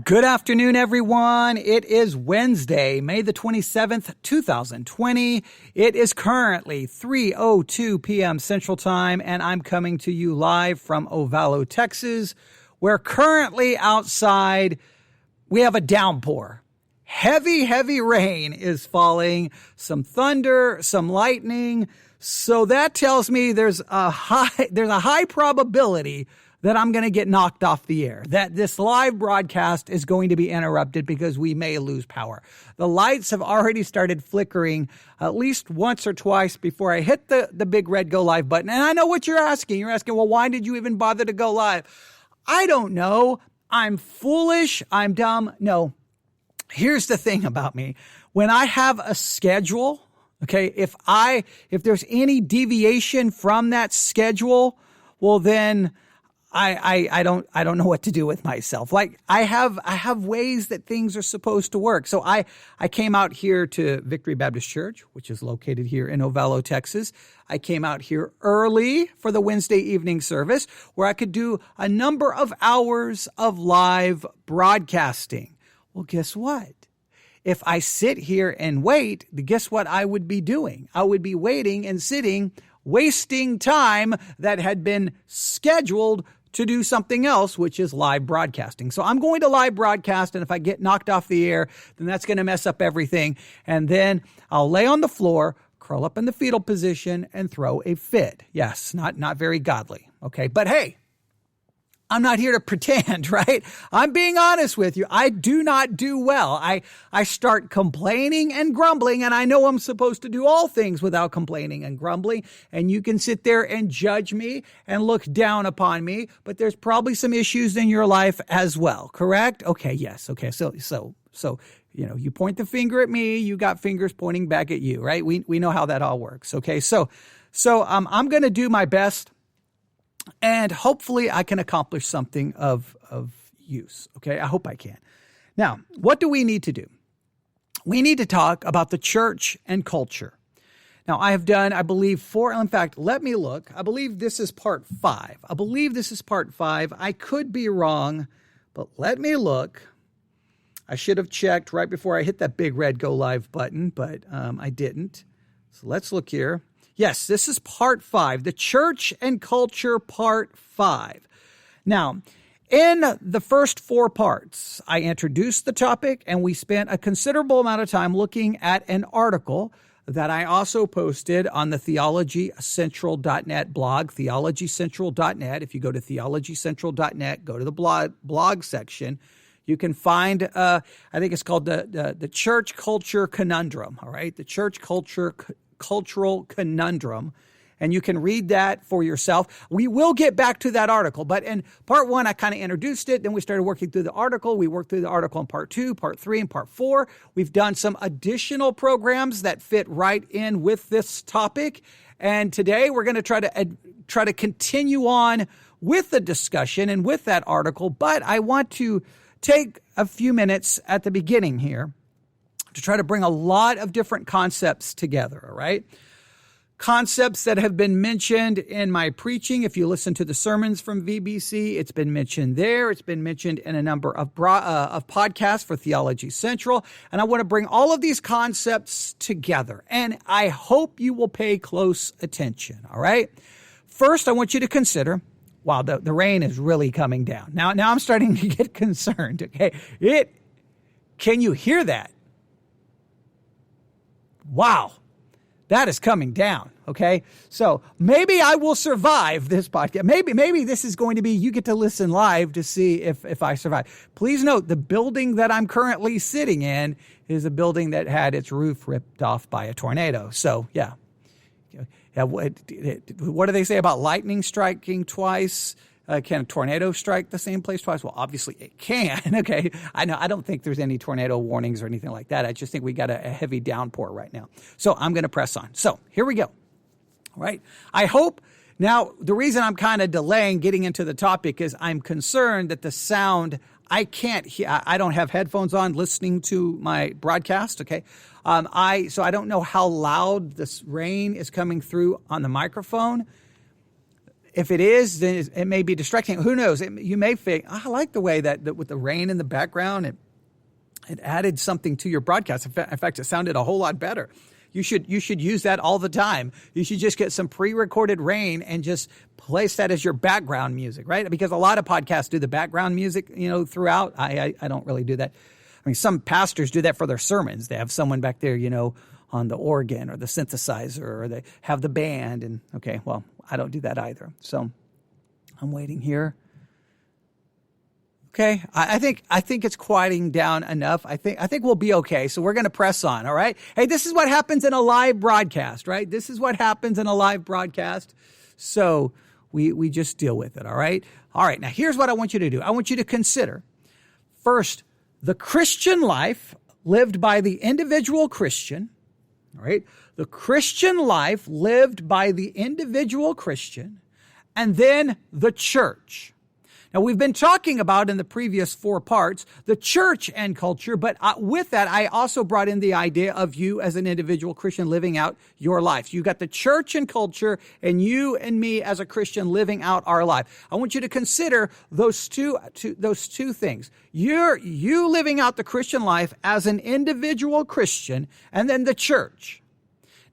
Good afternoon, everyone. It is Wednesday, May the 27th, 2020. It is currently 3:02 p.m. Central Time, and I'm coming to you live from Ovalo, Texas, where currently outside we have a downpour. Heavy rain is falling, some thunder, some lightning. So that tells me there's a high probability that I'm going to get knocked off the air, that this live broadcast is going to be interrupted because we may lose power. The lights have already started flickering at least once or twice before I hit the big red go live button. And I know what you're asking. You're asking, well, why did you even bother to go live? I don't know. I'm foolish. I'm dumb. No. Here's the thing about me. When I have a schedule, okay, if there's any deviation from that schedule, well, then I don't know what to do with myself. Like I have ways that things are supposed to work. So I came out here to Victory Baptist Church, which is located here in Ovalo, Texas. I came out here early for the Wednesday evening service where I could do a number of hours of live broadcasting. Well, guess what? If I sit here and wait, guess what I would be doing? I would be waiting and sitting, wasting time that had been scheduled to do something else, which is live broadcasting. So I'm going to live broadcast, and if I get knocked off the air, then that's going to mess up everything. And then I'll lay on the floor, curl up in the fetal position, and throw a fit. Yes, not very godly. Okay, but hey, I'm not here to pretend, right? I'm being honest with you. I do not do well. I start complaining and grumbling, and I know I'm supposed to do all things without complaining and grumbling. And you can sit there and judge me and look down upon me, but there's probably some issues in your life as well, correct? Okay, yes. Okay, so you point the finger at me, you got fingers pointing back at you, right? We know how that all works. Okay, so I'm going to do my best. And hopefully I can accomplish something of use. Okay, I hope I can. Now, what do we need to do? We need to talk about the church and culture. Now, I have done, I believe, in fact, let me look. I believe this is part 5. I could be wrong, but let me look. I should have checked right before I hit that big red go live button, but I didn't. So let's look here. Yes, this is part 5, the church and culture part 5. Now, in the first 4 parts, I introduced the topic and we spent a considerable amount of time looking at an article that I also posted on the theologycentral.net blog, theologycentral.net. If you go to theologycentral.net, go to the blog section, you can find, I think it's called the Church Culture Conundrum, all right? The Church Cultural Conundrum, and you can read that for yourself. We will get back to that article, but in part 1, I kind of introduced it. Then we started working through the article. We worked through the article in part 2, part 3, and part 4. We've done some additional programs that fit right in with this topic. And today we're going to try to continue on with the discussion and with that article. But I want to take a few minutes at the beginning here to try to bring a lot of different concepts together, all right? Concepts that have been mentioned in my preaching. If you listen to the sermons from VBC, it's been mentioned there. It's been mentioned in a number of podcasts for Theology Central. And I want to bring all of these concepts together. And I hope you will pay close attention, all right? First, I want you to consider, wow, the rain is really coming down. Now I'm starting to get concerned, okay? Can you hear that? Wow, that is coming down, okay? So maybe I will survive this podcast. Maybe this is going to be, you get to listen live to see if I survive. Please note, the building that I'm currently sitting in is a building that had its roof ripped off by a tornado. So, yeah. What do they say about lightning striking twice? Can a tornado strike the same place twice? Well, obviously it can. Okay. I know. I don't think there's any tornado warnings or anything like that. I just think we got a heavy downpour right now. So I'm going to press on. So here we go. All right. I hope now the reason I'm kind of delaying getting into the topic is I'm concerned that the sound, I can't hear. I don't have headphones on listening to my broadcast. Okay. So I don't know how loud this rain is coming through on the microphone. If it is, then it may be distracting. Who knows? You may think, I like the way that with the rain in the background, it added something to your broadcast. In fact, it sounded a whole lot better. You should use that all the time. You should just get some pre-recorded rain and just place that as your background music, right? Because a lot of podcasts do the background music, throughout. I don't really do that. I mean, some pastors do that for their sermons. They have someone back there, on the organ or the synthesizer, or they have the band. And okay, well, I don't do that either. So I'm waiting here. Okay, I think it's quieting down enough. I think we'll be okay. So we're going to press on. All right. Hey, this is what happens in a live broadcast, right? This is what happens in a live broadcast. So we just deal with it. All right. All right. Now here's what I want you to do. I want you to consider first the Christian life lived by the individual Christian. All right. The Christian life lived by the individual Christian, and then the church. Now, we've been talking about in the previous 4 parts, the church and culture, but with that, I also brought in the idea of you as an individual Christian living out your life. You got the church and culture, and you and me as a Christian living out our life. I want you to consider those two things. You living out the Christian life as an individual Christian, and then the church.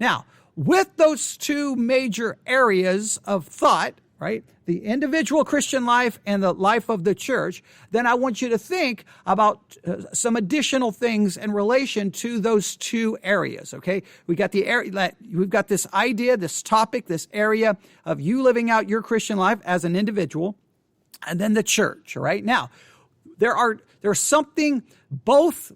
Now, with those 2 major areas of thought, right? The individual Christian life and the life of the church, then I want you to think about some additional things in relation to those 2 areas, okay? We've got this idea, this topic, this area of you living out your Christian life as an individual, and then the church, all right? Now, there's something, both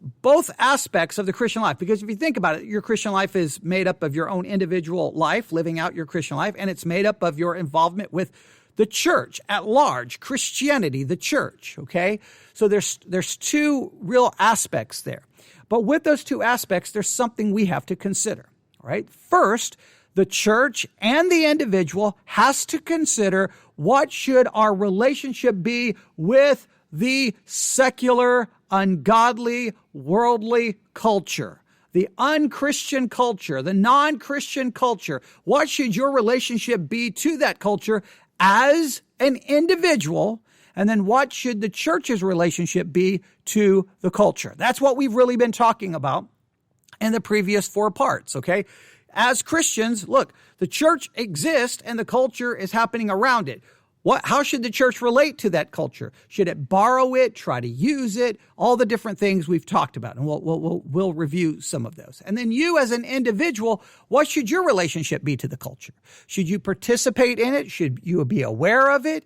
aspects of the Christian life, because if you think about it, your Christian life is made up of your own individual life, living out your Christian life, and it's made up of your involvement with the church at large, Christianity, the church, okay? So there's 2 real aspects there. But with those 2 aspects, there's something we have to consider, all right? First, the church and the individual has to consider what should our relationship be with the secular, ungodly, worldly culture, the unchristian culture, the non-Christian culture. What should your relationship be to that culture as an individual? And then what should the church's relationship be to the culture? That's what we've really been talking about in the previous 4 parts, okay? As Christians, look, the church exists and the culture is happening around it. How should the church relate to that culture? Should it borrow it, try to use it? All the different things we've talked about, and we'll review some of those. And then you as an individual, what should your relationship be to the culture? Should you participate in it? Should you be aware of it?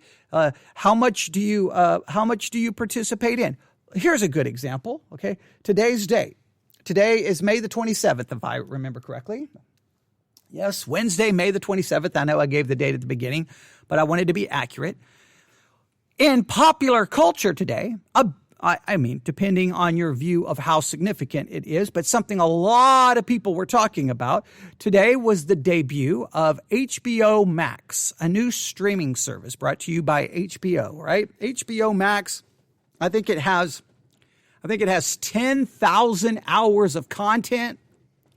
How much do you participate in? Here's a good example, okay? Today's date. Today is May the 27th, if I remember correctly. Yes, Wednesday, May the 27th. I know I gave the date at the beginning, but I wanted to be accurate. In popular culture today, I mean, depending on your view of how significant it is, but something a lot of people were talking about, today was the debut of HBO Max, a new streaming service brought to you by HBO, right? HBO Max, I think it has 10,000 hours of content,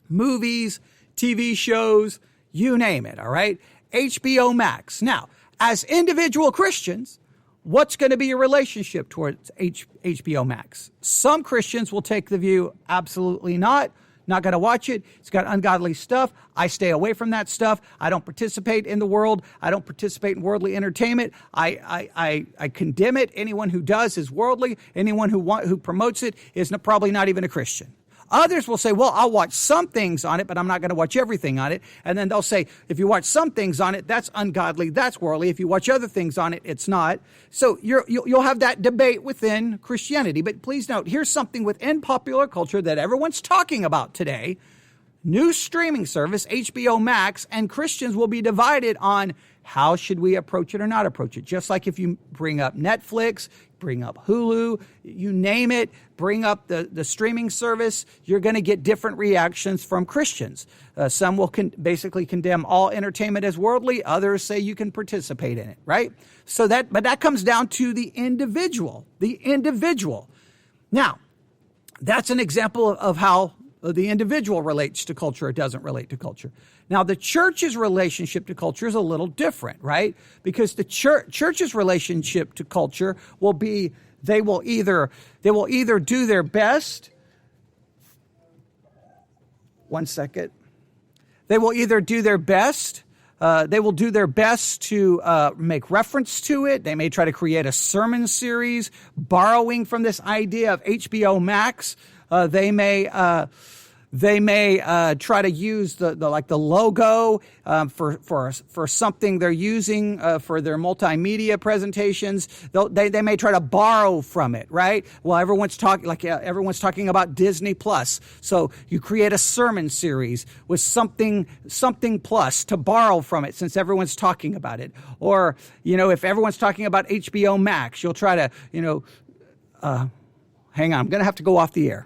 movies, TV shows, you name it, all right? HBO Max. Now, as individual Christians, what's going to be your relationship towards HBO Max? Some Christians will take the view, absolutely not going to watch it. It's got ungodly stuff. I stay away from that stuff. I don't participate in the world. I don't participate in worldly entertainment. I condemn it. Anyone who does is worldly. Anyone who promotes it is probably not even a Christian. Others will say, well, I'll watch some things on it, but I'm not going to watch everything on it. And then they'll say, if you watch some things on it, that's ungodly, that's worldly. If you watch other things on it, it's not. So you'll have that debate within Christianity. But please note, here's something within popular culture that everyone's talking about today. New streaming service, HBO Max, and Christians will be divided on how should we approach it or not approach it. Just like if you bring up Netflix, bring up Hulu, you name it, bring up the streaming service, you're going to get different reactions from Christians. Some will basically condemn all entertainment as worldly. Others say you can participate in it, right? But that comes down to the individual. Now, that's an example of how the individual relates to culture or doesn't relate to culture. Now, the church's relationship to culture is a little different, right? Because the church's relationship to culture will be they will either do their best. One second. They will either do their best. They will do their best to make reference to it. They may try to create a sermon series borrowing from this idea of HBO Max. They may try to use the logo for something they're using for their multimedia presentations. They may try to borrow from it, right? Well, everyone's talking about Disney Plus, so you create a sermon series with something plus to borrow from it, since everyone's talking about it. Or if everyone's talking about HBO Max, you'll try to hang on, I'm going to have to go off the air.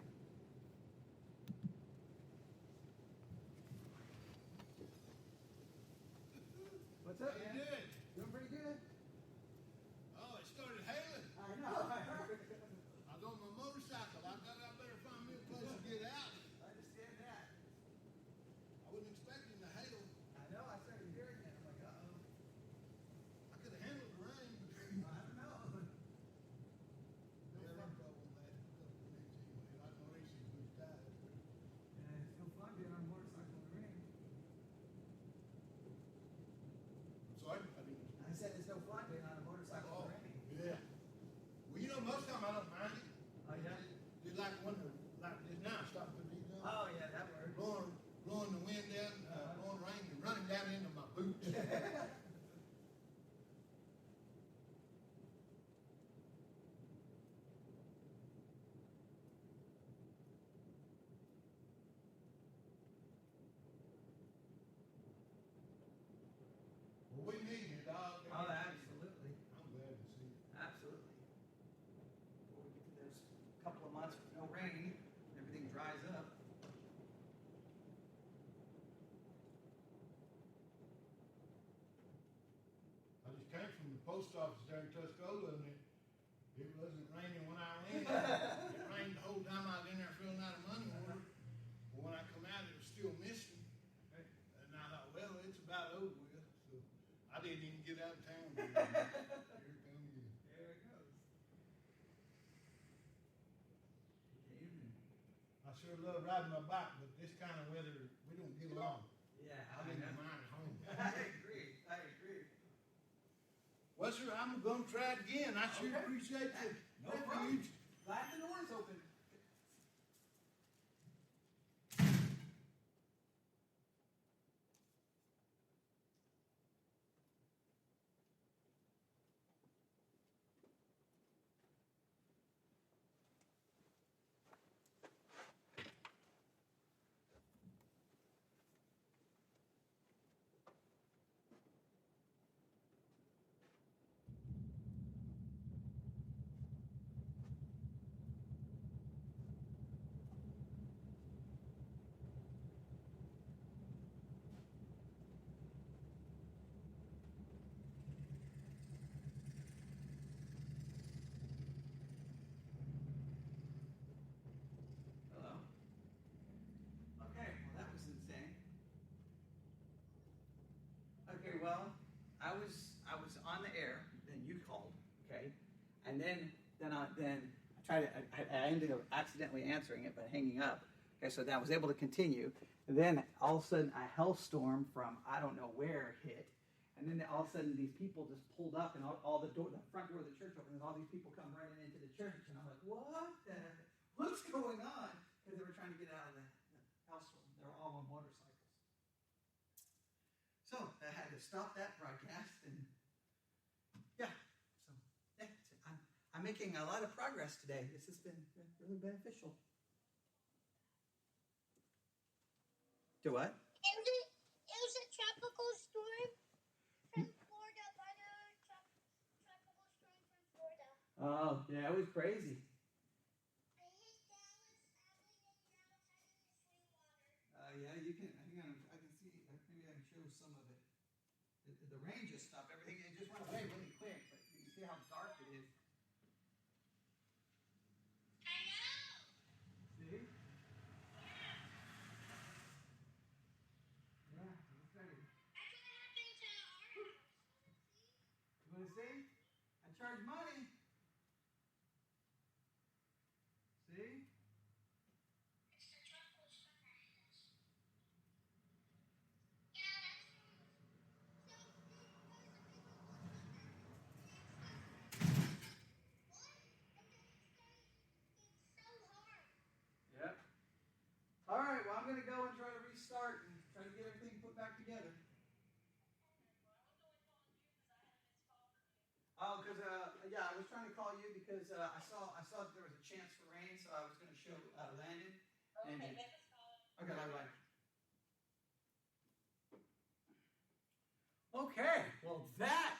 Post office there in Tuscola, and it wasn't raining when I went. It rained the whole time I was in there filling out a money order. But when I come out, it was still misting. And I thought, well, it's about over with. So I didn't even get out of town. Here it comes again. There it goes. I sure love riding my bike, but this kind of weather, we don't get along. Yeah, I didn't mind at home. I agree. Well, sir, I'm going to try it again. I sure appreciate it. No problem. Glad the door's open. Well, I was on the air, then you called, okay, and then I ended up accidentally answering it, but hanging up. Okay, so then I was able to continue. And then all of a sudden, a hailstorm from I don't know where hit, and then all of a sudden these people just pulled up, and all the front door of the church opened, and all these people come running into the church, and I'm like, what's going on? Because they were trying to get out of the hailstorm. They were all on motorcycles. So I had to stop that broadcast, and I'm making a lot of progress today. This has been really beneficial. Do what? It was a tropical storm from Florida, tropical storm from Florida. Oh, yeah, it was crazy. I hit Dallas, Yeah, you can. Hang on, I can see. Maybe I can show some of it. The rain just stopped. Everything it just went away really quick. But you can see how dark it is. I know. See? Yeah. see? I charge money. See? It's the tropical storm that hit us. Yeah, that's so hard. Yep. All right, well, I'm going to go and try to restart and try to get everything put back together. Oh, because yeah, I was trying to call you because I saw that there was a chance for rain, so I was going to show Landon. Okay, And, let us call. okay, bye. Okay, well, that